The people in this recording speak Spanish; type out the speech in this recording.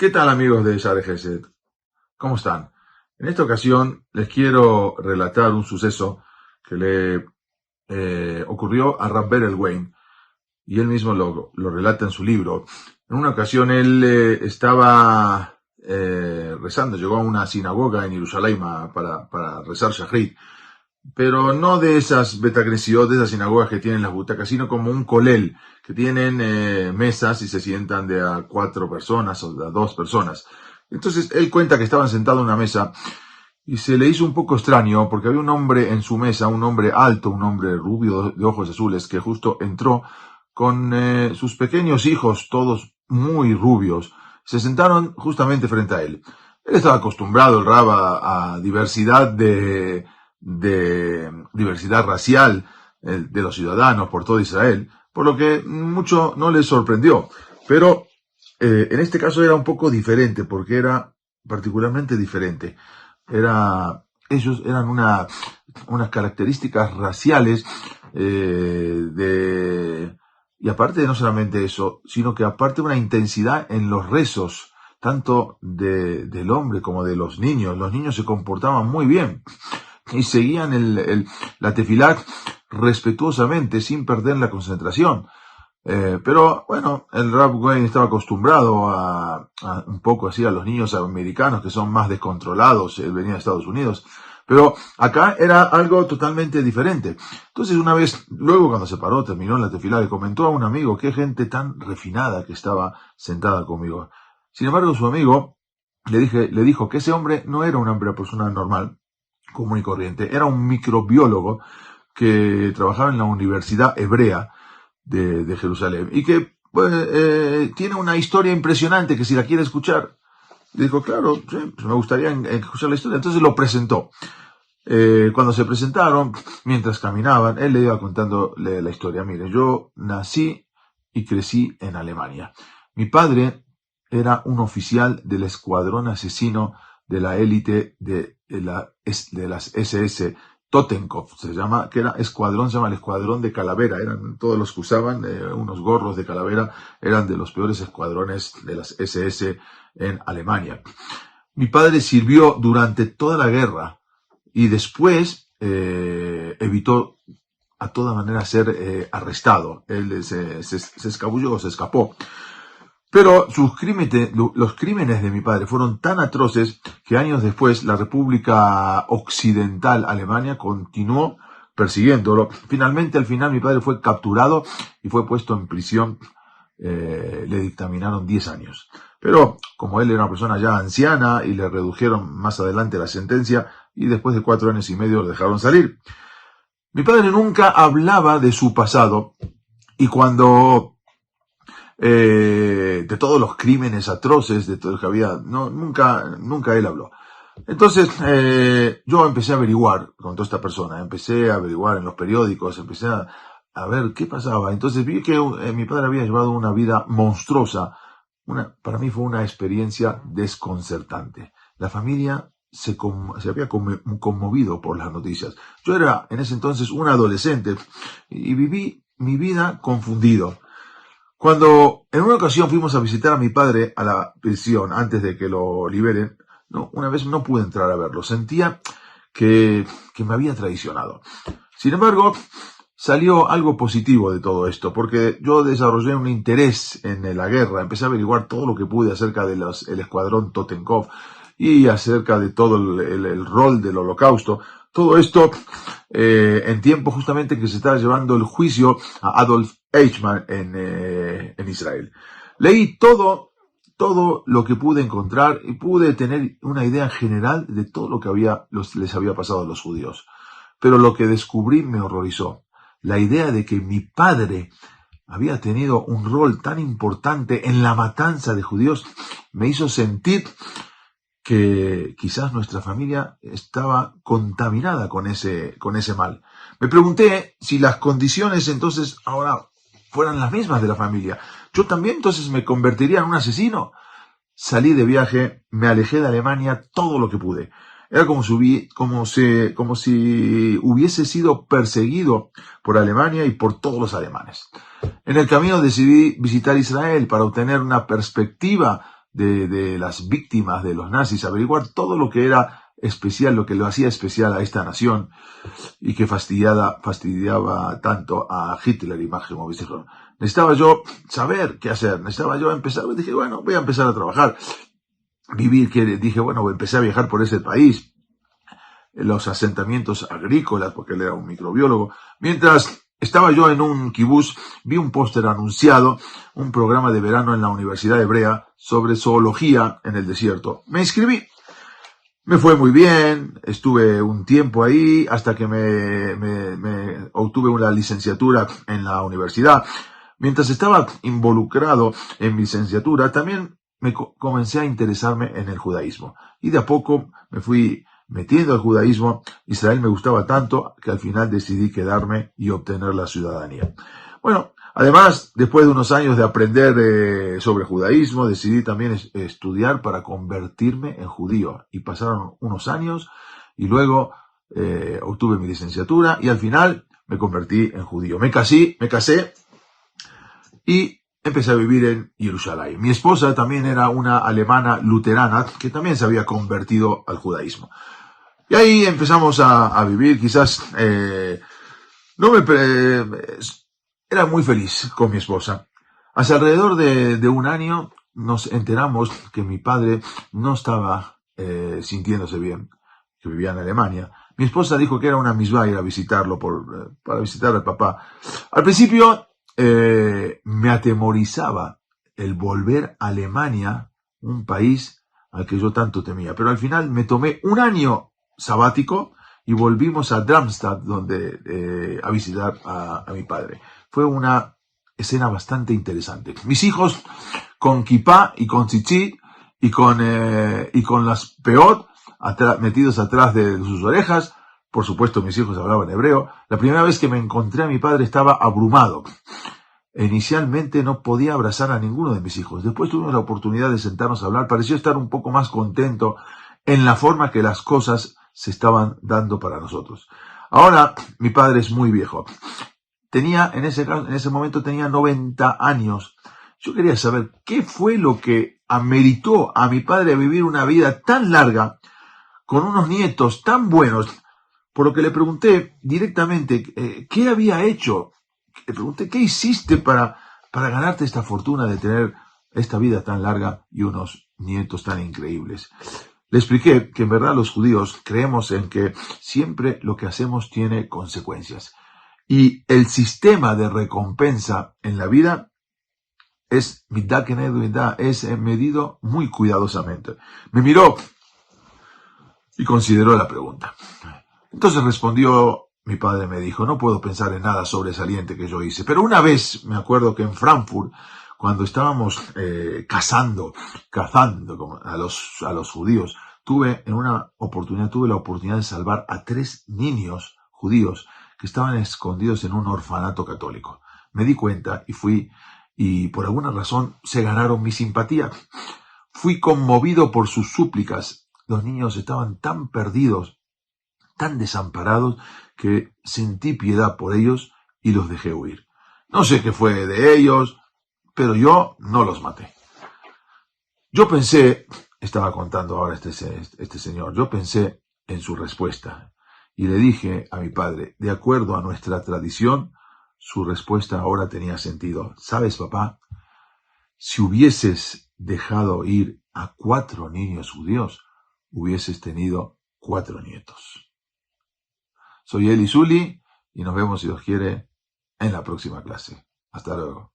¿Qué tal, amigos de Share Gesed? ¿Cómo están? En esta ocasión les quiero relatar un suceso que le ocurrió a Rab Berel Wein, y él mismo lo relata en su libro. En una ocasión él estaba rezando, llegó a una sinagoga en Jerusalén para rezar Shachrit, pero no de esas betagnesiot, de esas sinagogas que tienen las butacas, sino como un kolel, que tienen mesas y se sientan de a 4 personas o de a 2 personas. Entonces él cuenta que estaban sentados en una mesa y se le hizo un poco extraño porque había un hombre en su mesa, un hombre alto, un hombre rubio de ojos azules, que justo entró con sus pequeños hijos, todos muy rubios. Se sentaron justamente frente a él. Él estaba acostumbrado, el Rab, a diversidad de diversidad racial de los ciudadanos por todo Israel, por lo que mucho no les sorprendió. Pero en este caso era un poco diferente, porque era particularmente diferente. Ellos eran unas características raciales y aparte de no solamente eso, sino que aparte una intensidad en los rezos, tanto del hombre como de los niños. Los niños se comportaban muy bien y seguían la tefilá respetuosamente, sin perder la concentración. Pero bueno, el Rab Wein estaba acostumbrado a un poco así a los niños americanos, que son más descontrolados. Él venía de Estados Unidos, pero acá era algo totalmente diferente. Entonces una vez, luego cuando se paró, terminó la tefilá, le comentó a un amigo: qué gente tan refinada que estaba sentada conmigo. Sin embargo, su amigo le dijo que ese hombre no era una persona normal, común y corriente, era un microbiólogo que trabajaba en la Universidad Hebrea de Jerusalén, y que tiene una historia impresionante, que si la quiere escuchar. Le dijo: claro, sí, pues me gustaría escuchar la historia. Entonces lo presentó. Cuando se presentaron, mientras caminaban, él le iba contando la historia. Mire, yo nací y crecí en Alemania. Mi padre era un oficial del escuadrón asesino de la élite de las SS, Totenkopf se llama, que era escuadrón, se llama el escuadrón de Calavera. Eran todos los que usaban unos gorros de calavera, eran de los peores escuadrones de las SS en Alemania. Mi padre sirvió durante toda la guerra y después evitó a toda manera ser arrestado. Él se escabulló, se escapó. Pero los crímenes de mi padre fueron tan atroces que años después la República Occidental Alemania continuó persiguiéndolo. Finalmente, al final, mi padre fue capturado y fue puesto en prisión. Le dictaminaron 10 años. Pero como él era una persona ya anciana, y le redujeron más adelante la sentencia, y después de 4 años y medio lo dejaron salir. Mi padre nunca hablaba de su pasado, y cuando de todos los crímenes atroces, de todo lo que había, nunca él habló. Entonces yo empecé a averiguar con toda esta persona, empecé a averiguar en los periódicos, empecé a ver qué pasaba. Entonces vi que mi padre había llevado una vida monstruosa. Para mí fue una experiencia desconcertante. La familia se había conmovido por las noticias. Yo era en ese entonces un adolescente y viví mi vida confundido. Cuando en una ocasión fuimos a visitar a mi padre a la prisión, antes de que lo liberen, una vez no pude entrar a verlo. Sentía que me había traicionado. Sin embargo, salió algo positivo de todo esto, porque yo desarrollé un interés en la guerra. Empecé a averiguar todo lo que pude acerca del escuadrón Totenkopf y acerca de todo el rol del Holocausto. Todo esto en tiempo justamente que se estaba llevando el juicio a Adolf Eichmann en Israel. Leí todo lo que pude encontrar y pude tener una idea general de todo lo que les había pasado a los judíos. Pero lo que descubrí me horrorizó. La idea de que mi padre había tenido un rol tan importante en la matanza de judíos me hizo sentir que quizás nuestra familia estaba contaminada con ese mal. Me pregunté si las condiciones entonces ahora fueran las mismas de la familia. ¿Yo también entonces me convertiría en un asesino? Salí de viaje, me alejé de Alemania todo lo que pude. Era como si hubiese sido perseguido por Alemania y por todos los alemanes. En el camino decidí visitar Israel para obtener una perspectiva de las víctimas de los nazis, averiguar todo lo que era especial, lo que lo hacía especial a esta nación y que fastidiaba tanto a Hitler y Máximo Vicejón. Necesitaba yo saber qué hacer, necesitaba yo empezar, dije, bueno, voy a empezar a trabajar, dije, bueno, empecé a viajar por ese país, los asentamientos agrícolas, porque él era un microbiólogo. Mientras estaba yo en un kibutz, vi un póster anunciado, un programa de verano en la Universidad Hebrea sobre zoología en el desierto. Me inscribí. Me fue muy bien, estuve un tiempo ahí hasta que me obtuve una licenciatura en la universidad. Mientras estaba involucrado en mi licenciatura, también comencé a interesarme en el judaísmo. Y de a poco me fui metiendo al judaísmo. Israel me gustaba tanto que al final decidí quedarme y obtener la ciudadanía. Bueno, además, después de unos años de aprender sobre judaísmo, decidí también estudiar para convertirme en judío. Y pasaron unos años y luego obtuve mi licenciatura y al final me convertí en judío. Me casé y empecé a vivir en Jerusalén. Mi esposa también era una alemana luterana que también se había convertido al judaísmo. Y ahí empezamos a vivir, quizás era muy feliz con mi esposa. Hace alrededor de un año nos enteramos que mi padre no estaba sintiéndose bien, que vivía en Alemania. Mi esposa dijo que era una misvá ir a visitarlo para visitar al papá. Al principio me atemorizaba el volver a Alemania, un país al que yo tanto temía. Pero al final me tomé un año sabático y volvimos a Darmstadt a visitar a mi padre. Fue una escena bastante interesante. Mis hijos con kipá y con tzitzit y con las peot metidos atrás de sus orejas. Por supuesto, mis hijos hablaban hebreo. La primera vez que me encontré a mi padre estaba abrumado. Inicialmente no podía abrazar a ninguno de mis hijos. Después tuvimos la oportunidad de sentarnos a hablar. Pareció estar un poco más contento en la forma que las cosas se estaban dando para nosotros. Ahora, mi padre es muy viejo. En ese momento tenía 90 años. Yo quería saber qué fue lo que ameritó a mi padre a vivir una vida tan larga, con unos nietos tan buenos, por lo que le pregunté directamente qué había hecho. Le pregunté, ¿qué hiciste para ganarte esta fortuna de tener esta vida tan larga y unos nietos tan increíbles? Le expliqué que en verdad los judíos creemos en que siempre lo que hacemos tiene consecuencias. Y el sistema de recompensa en la vida es midah keneged midah, es medido muy cuidadosamente. Me miró y consideró la pregunta. Entonces respondió, mi padre me dijo, no puedo pensar en nada sobresaliente que yo hice, pero una vez me acuerdo que en Frankfurt, cuando estábamos cazando como a los judíos, tuve la oportunidad de salvar a 3 niños judíos que estaban escondidos en un orfanato católico. Me di cuenta y fui, y por alguna razón se ganaron mi simpatía. Fui conmovido por sus súplicas. Los niños estaban tan perdidos, tan desamparados, que sentí piedad por ellos y los dejé huir. No sé qué fue de ellos, pero yo no los maté. Yo pensé, estaba contando ahora este señor, yo pensé en su respuesta y le dije a mi padre, de acuerdo a nuestra tradición, su respuesta ahora tenía sentido. ¿Sabes, papá? Si hubieses dejado ir a 4 niños judíos, hubieses tenido 4 nietos. Soy Eli Zuli y nos vemos, si Dios quiere, en la próxima clase. Hasta luego.